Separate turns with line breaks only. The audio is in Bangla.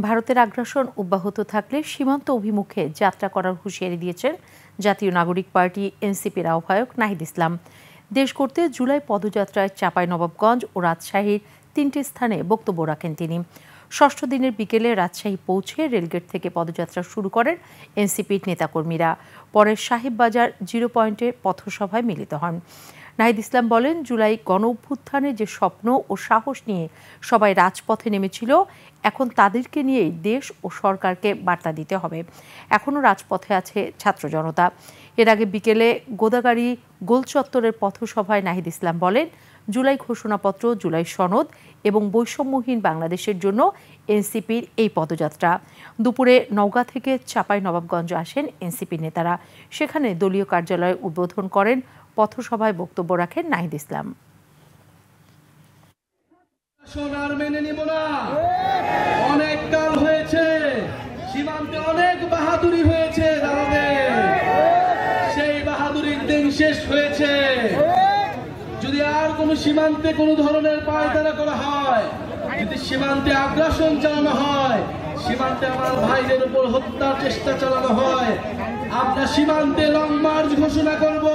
ভারতের আগ্রাসন অব্যাহত থাকলে সীমান্ত অভিমুখে যাত্রা করার হুঁশিয়ারি দিয়েছেন জাতীয় নাগরিক পার্টি এনসিপির আহ্বায়ক নাহিদ ইসলাম। দেশ করতে জুলাই পদযাত্রায় চাঁপাইনবাবগঞ্জ ও রাজশাহীর 3টি স্থানে বক্তব্য রাখেন তিনি। ষষ্ঠ দিনের বিকেলে রাজশাহী পৌঁছে রেলগেট থেকে পদযাত্রা শুরু করেন এনসিপির নেতাকর্মীরা। পরে সাহেববাজার 0 পয়েন্টে পথসভায় মিলিত হন। নাহিদ ইসলাম বলেন, জুলাই গণ অভ্যুত্থানের যে স্বপ্ন ও সাহস নিয়ে সবাই রাজপথে নেমেছিল, এখন তাদেরকে নিয়েই দেশ ও সরকারকে বার্তা দিতে হবে। এখনও রাজপথে আছে ছাত্র জনতা। এর আগে বিকেলে গোদাগাড়ি গোলচত্বরের পথসভায় নাহিদ ইসলাম বলেন, জুলাই ঘোষণাপত্র, জুলাই সনদ এবং বৈষম্যহীন বাংলাদেশের জন্য এনসিপির এই পদযাত্রা। দুপুরে নওগাঁ থেকে চাঁপাইনবাবগঞ্জ আসেন এনসিপির নেতারা। সেখানে দলীয় কার্যালয় উদ্বোধন করেন। পথসভায় বক্তব্য রাখেন নাহিদ ইসলাম।
মেনে নিব না, অনেক কাল হয়েছে, সীমান্তে অনেক বাহাদুরি হয়েছে, সেই বাহাদুরির দিন শেষ হয়েছে। যদি আর কোন সীমান্তে কোন ধরনের পায়তারা করা হয়, যদি সীমান্তে আগ্রাসন চালানো হয়, সীমান্তে আমার ভাইদের উপর হত্যার চেষ্টা চালানো হয়, আমরা সীমান্তে লং মার্চ ঘোষণা করব।